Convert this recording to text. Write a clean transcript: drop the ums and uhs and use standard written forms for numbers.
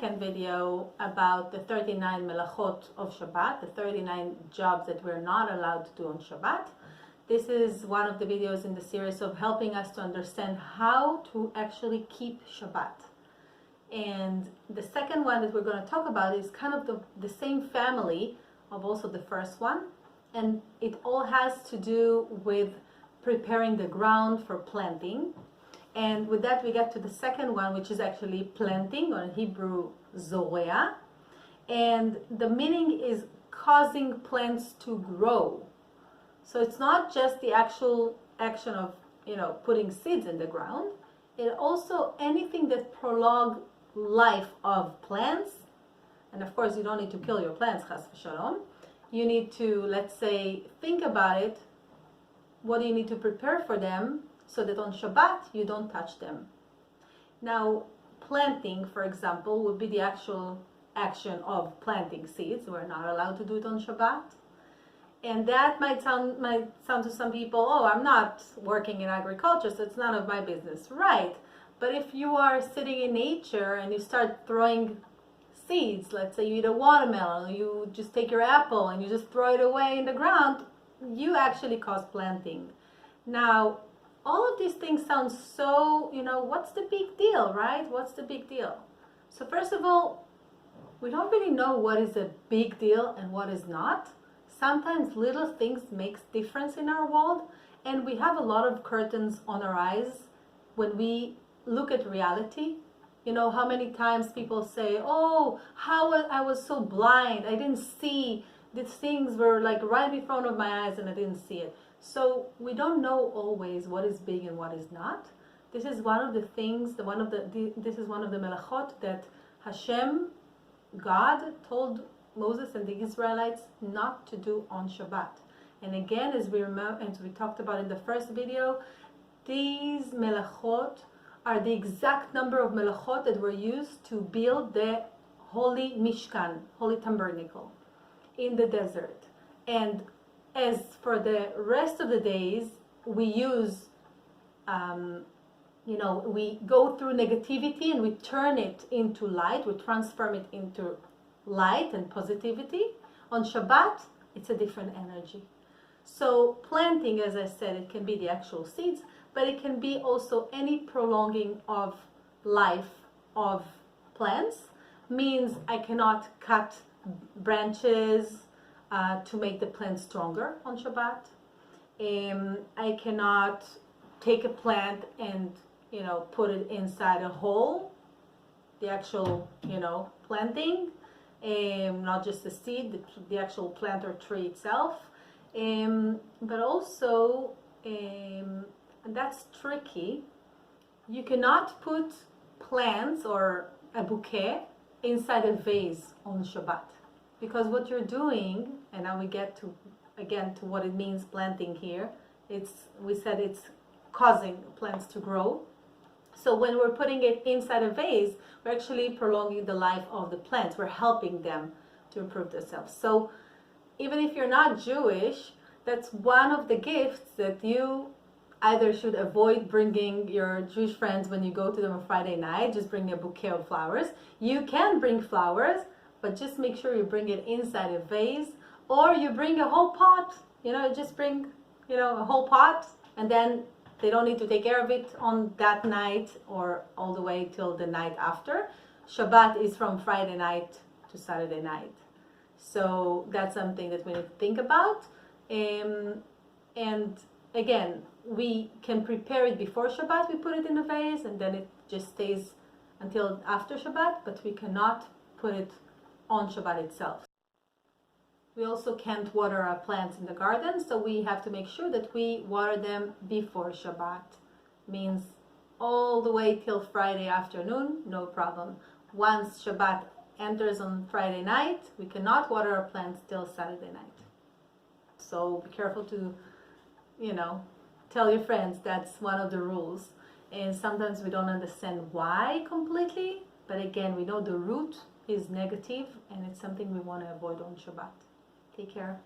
second video about the 39 Melachot of Shabbat, the 39 jobs that we're not allowed to do on Shabbat. This is one of the videos in the series of helping us to understand how to actually keep Shabbat. And the second one that we're going to talk about is kind of the same family of also the first one. And it all has to do with preparing the ground for planting. And with that we get to the second one, which is actually planting, or in Hebrew, Zor'a. And the meaning is causing plants to grow. So it's not just the actual action of, putting seeds in the ground. It also anything that prolong life of plants. And of course you don't need to kill your plants, chas v'shalom. You need to, let's say, think about it. What do you need to prepare for them so that on Shabbat you don't touch them? Now, planting, for example, would be the actual action of planting seeds. We're not allowed to do it on Shabbat. And that might sound to some people, oh, I'm not working in agriculture, so it's none of my business. Right. But if you are sitting in nature and you start throwing seeds, let's say you eat a watermelon, or you just take your apple and you just throw it away in the ground, you actually cause planting. Now, all of these things sound so, what's the big deal, right? What's the big deal? So first of all, we don't really know what is a big deal and what is not. Sometimes little things make difference in our world, and we have a lot of curtains on our eyes when we look at reality. How many times people say, oh, how I was so blind, I didn't see, these things were like right in front of my eyes and I didn't see it. So we don't know always what is big and what is not. This is one of the things, this is one of the Melachot that Hashem, God, told Moses and the Israelites not to do on Shabbat. And again, as we talked about in the first video, these Melachot are the exact number of Melachot that were used to build the holy Mishkan, holy tabernacle, in the desert. And as for the rest of the days, we use, we go through negativity and we turn it into light, we transform it into light and positivity. On Shabbat, it's a different energy. So planting, as I said, it can be the actual seeds, but it can be also any prolonging of life of plants. Means I cannot cut branches to make the plant stronger on Shabbat. I cannot take a plant and put it inside a hole, the actual planting, not just the seed, the actual plant or tree itself. But also, and that's tricky, you cannot put plants or a bouquet inside a vase on Shabbat. Because what you're doing, and now we get to what it means planting here, we said it's causing plants to grow. So when we're putting it inside a vase, we're actually prolonging the life of the plants. We're helping them to improve themselves. So even if you're not Jewish, that's one of the gifts that you either should avoid bringing your Jewish friends when you go to them on Friday night. Just bring a bouquet of flowers. You can bring flowers, but just make sure you bring it inside a vase, or you bring a whole pot. Just bring, a whole pot, and then they don't need to take care of it on that night or all the way till the night after. Shabbat is from Friday night to Saturday night. So that's something that we need to think about. And again, we can prepare it before Shabbat, we put it in a vase, and then it just stays until after Shabbat, but we cannot put it on Shabbat itself. We also can't water our plants in the garden, so we have to make sure that we water them before Shabbat. Means all the way till Friday afternoon, no problem. Once Shabbat enters on Friday night, we cannot water our plants till Saturday night. So be careful to, tell your friends that's one of the rules. And sometimes we don't understand why completely, but again, we know the root is negative and it's something we want to avoid on Shabbat. Take care.